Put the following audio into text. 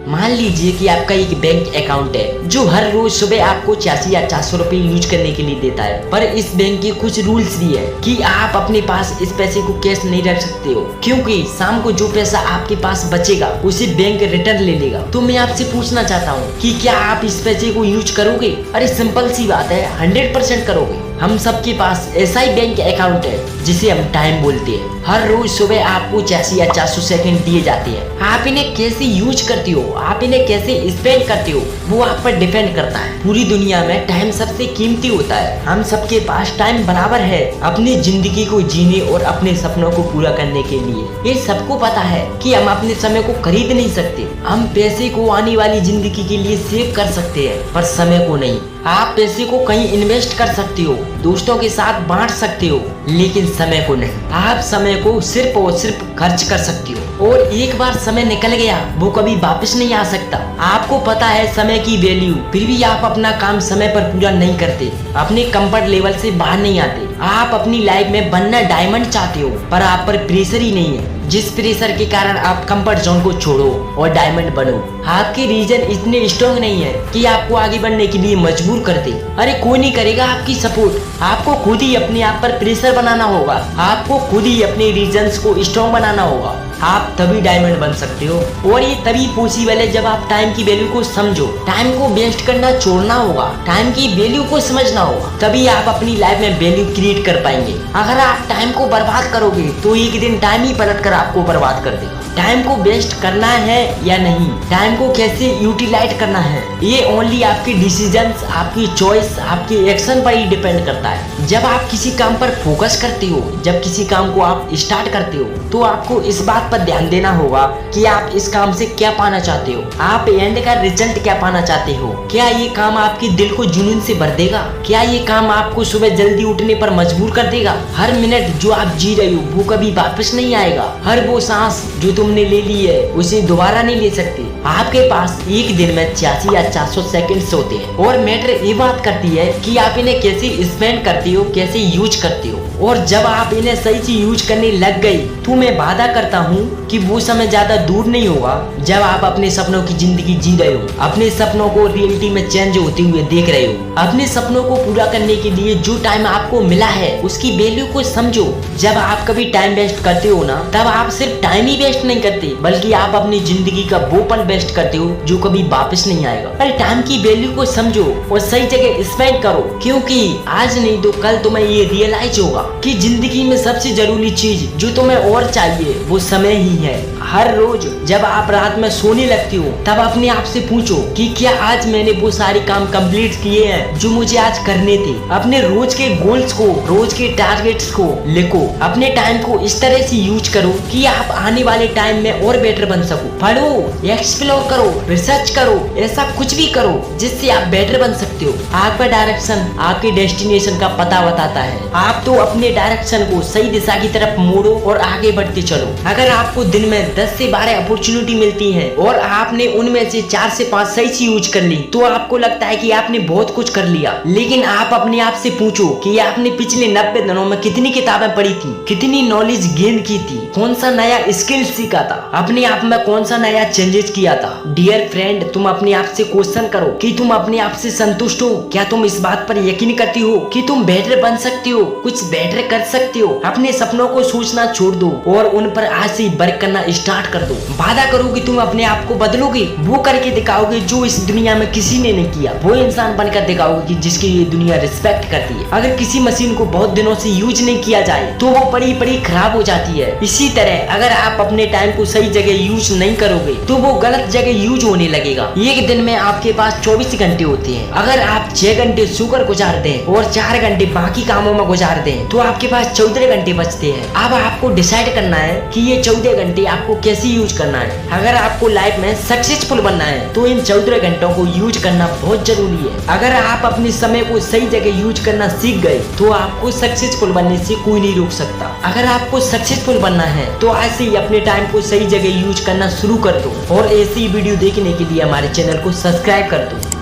मान लीजिए कि आपका एक बैंक अकाउंट है जो हर रोज सुबह आपको 86 या 400 रुपए यूज करने के लिए देता है, पर इस बैंक के कुछ रूल्स भी है कि आप अपने पास इस पैसे को कैश नहीं रख सकते हो, क्योंकि शाम को जो पैसा आपके पास बचेगा उसे बैंक रिटर्न ले लेगा। तो मैं आपसे पूछना चाहता हूँ कि क्या आप इस पैसे को यूज करोगे? अरे सिंपल सी बात है, 100% करोगे। हम सबके पास ऐसा ही बैंक अकाउंट है जिसे हम टाइम बोलते हैं। हर रोज सुबह आपको 86 या 400 सेकंड दिए जाते हैं। आप इन्हें कैसे यूज करते हो, आप इन्हें कैसे स्पेंड करते हो, वो आप पर डिपेंड करता है। पूरी दुनिया में टाइम सबसे कीमती होता है। हम सबके पास टाइम बराबर है अपनी जिंदगी को जीने और अपने सपनों को पूरा करने के लिए। ये सबको पता है कि हम अपने समय को खरीद नहीं सकते। हम पैसे को आने वाली जिंदगी के लिए सेव कर सकते हैं, पर समय को नहीं। आप पैसे को कहीं इन्वेस्ट कर सकते हो, दोस्तों के साथ बांट सकते हो, लेकिन समय को नहीं। आप समय को सिर्फ और सिर्फ खर्च कर सकते हो, और एक बार समय निकल गया वो कभी वापस नहीं आ सकता। आपको पता है समय की वैल्यू, फिर भी आप अपना काम समय पर पूरा नहीं करते, अपने कंफर्ट लेवल से बाहर नहीं आते। आप अपनी लाइफ में बनना डायमंड चाहते हो, पर आप पर प्रेशर ही नहीं है, जिस प्रेशर के कारण आप कंफर्ट जोन को छोड़ो और डायमंड बनो। आपके रीजन इतने स्ट्रॉन्ग नहीं है कि आपको आगे बढ़ने के लिए मजबूर कर दे। अरे कोई नहीं करेगा आपकी सपोर्ट, आपको खुद ही अपने आप पर प्रेशर बनाना होगा। आपको खुद ही अपने रीजन्स को स्ट्रॉन्ग बनाना होगा। आप तभी डायमंड बन सकते हो, और ये तभी पॉसिबल है जब आप टाइम की वैल्यू को समझो। टाइम को वेस्ट करना छोड़ना होगा, टाइम की वैल्यू को समझना होगा, तभी आप अपनी लाइफ में वैल्यू क्रिएट कर पाएंगे। अगर आप टाइम को बर्बाद करोगे तो एक दिन टाइम ही पलट कर आपको बर्बाद कर देगा। टाइम को वेस्ट करना है या नहीं, टाइम को कैसे यूटिलाइज करना है, ये ओनली आपके डिसीजंस, आपकी चॉइस, आपके एक्शन पर ही डिपेंड करता है। जब आप किसी काम पर फोकस करते हो, जब किसी काम को आप स्टार्ट करते हो, तो आपको इस बात पर ध्यान देना होगा कि आप इस काम से क्या पाना चाहते हो, आप एंड का रिजल्ट क्या पाना चाहते हो। क्या ये काम आपके दिल को जुनून से भर देगा? क्या ये काम आपको सुबह जल्दी उठने पर मजबूर कर देगा? हर मिनट जो आप जी रहे हो वो कभी वापस नहीं आएगा। हर वो सांस जो तुमने ले ली है उसे दोबारा नहीं ले सकते। आपके पास एक दिन में 86 या 400 सेकंड्स होते हैं, और मैटर ये बात करती है कि आप इन्हें कैसे स्पेंड करते हो, कैसे यूज करते हो। और जब आप इन्हें सही से यूज करने लग गए तो मैं वादा करता हूँ कि वो समय ज्यादा दूर नहीं होगा जब आप अपने सपनों की जिंदगी जी रहे हो, अपने सपनों को रियलिटी में चेंज होते हुए देख रहे हो। अपने सपनों को पूरा करने के लिए जो टाइम आपको मिला है उसकी वैल्यू को समझो। जब आप कभी टाइम वेस्ट करते हो ना, तब आप सिर्फ टाइम ही वेस्ट नहीं करते, बल्कि आप अपनी जिंदगी का वो पल वेस्ट करते हो जो कभी वापस नहीं आएगा। अरे टाइम की वैल्यू को समझो और सही जगह स्पेंड करो, क्योंकि आज नहीं तो कल तुम्हें ये रियलाइज होगा कि जिंदगी में सबसे जरूरी चीज जो तुम्हें और चाहिए वो समय ही है। हर रोज जब आप रात में सोने लगते हो तब अपने आप से पूछो कि क्या आज मैंने वो सारे काम कंप्लीट किए हैं जो मुझे आज करने थे। अपने रोज के गोल्स को, रोज के टारगेट्स को लिखो। अपने टाइम को इस तरह से यूज करो कि आप आने वाले टाइम में और बेटर बन सको। पढ़ो, एक्सप्लोर करो, रिसर्च करो, ऐसा कुछ भी करो जिससे आप बेटर बन सकते हो। आपका डायरेक्शन आपके डेस्टिनेशन का पता बताता है। आप तो अपने डायरेक्शन को सही दिशा की तरफ मोड़ो और आगे बढ़ते चलो। अगर आपको दिन में 10 से 12 अपॉर्चुनिटी मिलती है और आपने उनमें से 4 से 5 सही से यूज कर ली, तो आपको लगता है कि आपने बहुत कुछ कर लिया। लेकिन आप अपने आप से पूछो कि आपने पिछले 90 दिनों में कितनी किताबें पढ़ी थी, कितनी नॉलेज गेन की थी, कौन सा नया स्किल सीखा था, अपने आप में कौन सा नया चेंजेस किया था। डियर फ्रेंड, तुम अपने आप से क्वेश्चन करो कि तुम अपने आप से संतुष्ट हो। क्या तुम इस बात पर यकीन करती हो कि तुम बेटर बन सकते हो, कुछ बेटर कर सकते हो? अपने सपनों को सोचना छोड़ दो और उन पर आज से वर्क करना स्टार्ट कर दो। वादा करो कि तुम अपने आप को बदलोगे, वो करके दिखाओगे जो इस दुनिया में किसी ने नहीं किया। वो इंसान बनकर दिखाओगे कि जिसकी ये दुनिया रिस्पेक्ट करती है। अगर किसी मशीन को बहुत दिनों से यूज नहीं किया जाए तो वो पड़ी पड़ी खराब हो जाती है। इसी तरह अगर आप अपने टाइम को सही जगह यूज नहीं करोगे तो वो गलत जगह यूज होने लगेगा। एक दिन में आपके पास 24 घंटे होते हैं। अगर आप 6 घंटे सोकर गुजार दें और 4 घंटे बाकी कामों में गुजार दें तो आपके पास 14 घंटे बचते हैं। अब आपको डिसाइड करना है कि ये 14 घंटे आपको कैसे यूज करना है। अगर आपको लाइफ में सक्सेसफुल बनना है तो इन 14 घंटों को यूज करना बहुत जरूरी है। अगर आप अपने समय को सही जगह यूज करना सीख गए तो आपको सक्सेसफुल बनने से कोई नहीं रोक सकता। अगर आपको सक्सेसफुल बनना है तो आज से ही अपने टाइम को सही जगह यूज करना शुरू कर दो, और ऐसी वीडियो देखने के लिए हमारे चैनल को सब्सक्राइब कर दो।